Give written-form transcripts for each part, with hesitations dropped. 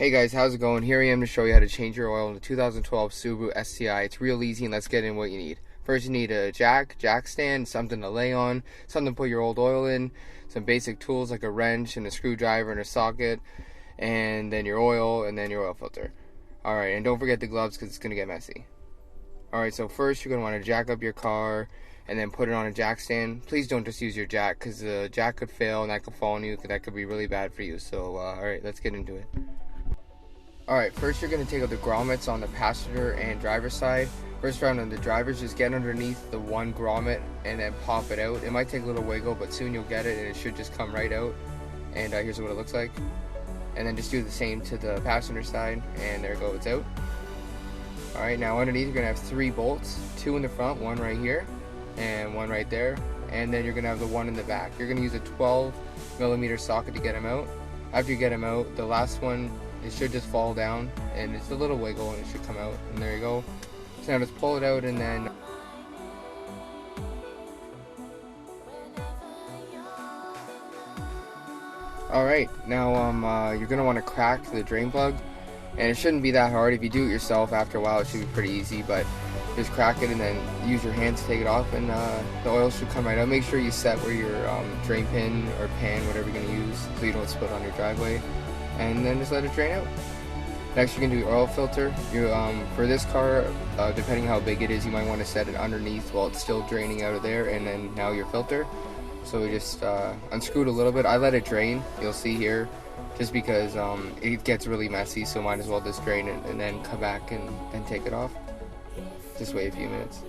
Hey guys, how's it going? Here I am to show you how to change your oil in the 2012 Subaru Sti. It's real easy, and let's get in what you need. First, you need a jack stand, something to lay on, something to put your old oil in, some basic tools like a wrench and a screwdriver and a socket, and then your oil, and then your oil filter. Alright, and don't forget the gloves because it's going to get messy. Alright, so first you're going to want to jack up your car and then put it on a jack stand. Please don't just use your jack because the jack could fail and that could fall on you. That could be really bad for you. So, alright, let's get into it. Alright, first you're going to take out the grommets on the passenger and driver's side. First round on the driver's, just get underneath the one grommet and then pop it out. It might take a little wiggle, but soon you'll get it and it should just come right out. And here's what it looks like. And then just do the same to the passenger side, and there you go, it's out. Alright, now underneath you're going to have 3 bolts, 2 in the front, 1 right here, and 1 right there. And then you're going to have the 1 in the back. You're going to use a 12mm socket to get them out. After you get them out, the last one, it should just fall down, and it's a little wiggle, and it should come out, and there you go. So now just pull it out, and then alright, now you're going to want to crack the drain plug, and it shouldn't be that hard. If you do it yourself, after a while it should be pretty easy, but just crack it and then use your hands to take it off, and the oil should come right out. Make sure you set where your drain pin or pan, whatever you're going to use, so you don't spill it on your driveway. And then just let it drain out. Next you're going to do your oil filter. For this car, depending how big it is, you might want to set it underneath while it's still draining out of there, and then now your filter. So we just unscrewed a little bit. I let it drain, you'll see here, just because it gets really messy, so might as well just drain it and then come back and take it off. Just wait a few minutes.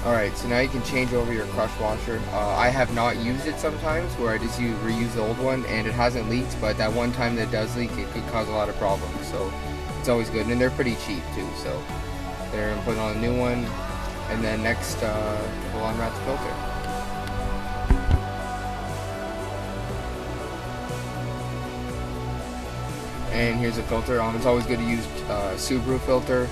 Alright, so now you can change over your crush washer. I have not used it sometimes, where I just reuse the old one, and it hasn't leaked, but that one time that it does leak, it could cause a lot of problems, so it's always good. And they're pretty cheap too, so they're going to put on a new one, and then next we'll unwrap the filter. And here's the filter. It's always good to use Subaru filter.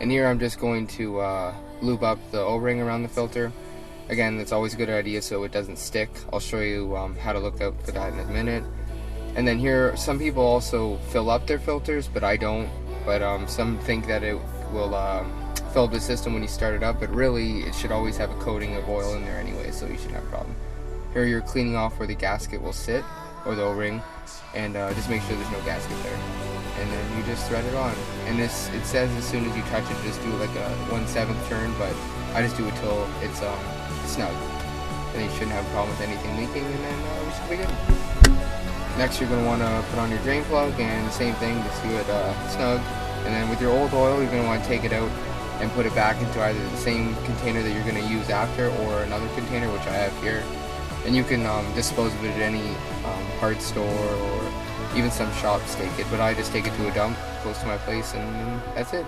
And here I'm just going to lube up the O-ring around the filter. Again, that's always a good idea so it doesn't stick. I'll show you how to look out for that in a minute. And then here, some people also fill up their filters, but I don't. But some think that it will fill up the system when you start it up, but really it should always have a coating of oil in there anyway, so you shouldn't have a problem. Here you're cleaning off where the gasket will sit, or the O-ring, and just make sure there's no gasket there. And then you just thread it on. And it says as soon as you touch it, just do like a 1/7 turn, but I just do it till it's snug. And you shouldn't have a problem with anything leaking, and then we should be good. Next you're going to want to put on your drain plug, and the same thing, just do it snug. And then with your old oil, you're going to want to take it out and put it back into either the same container that you're going to use after, or another container, which I have here. And you can dispose of it at any parts store, or even some shops take it, but I just take it to a dump close to my place, and that's it.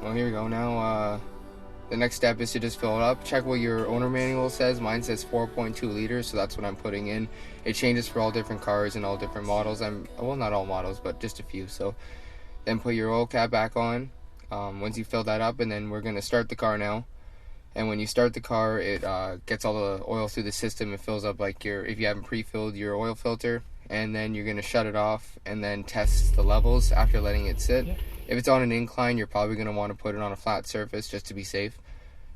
Well, here we go. Now the next step is to just fill it up. Check what your owner manual says. Mine says 4.2 liters, so that's what I'm putting in. It changes for all different cars and all different models. Well, not all models, but just a few. So then put your oil cap back on once you fill that up, and then we're going to start the car now. And when you start the car, it gets all the oil through the system. It fills up like if you haven't pre-filled your oil filter, and then you're going to shut it off and then test the levels after letting it sit. If it's on an incline, you're probably going to want to put it on a flat surface just to be safe.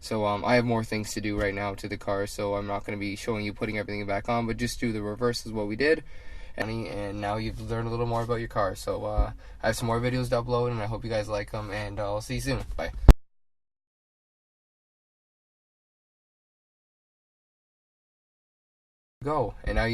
So I have more things to do right now to the car, so I'm not going to be showing you putting everything back on, but just do the reverse is what we did. And now you've learned a little more about your car. So I have some more videos to upload, and I hope you guys like them, and I'll see you soon. Bye. Go. And now you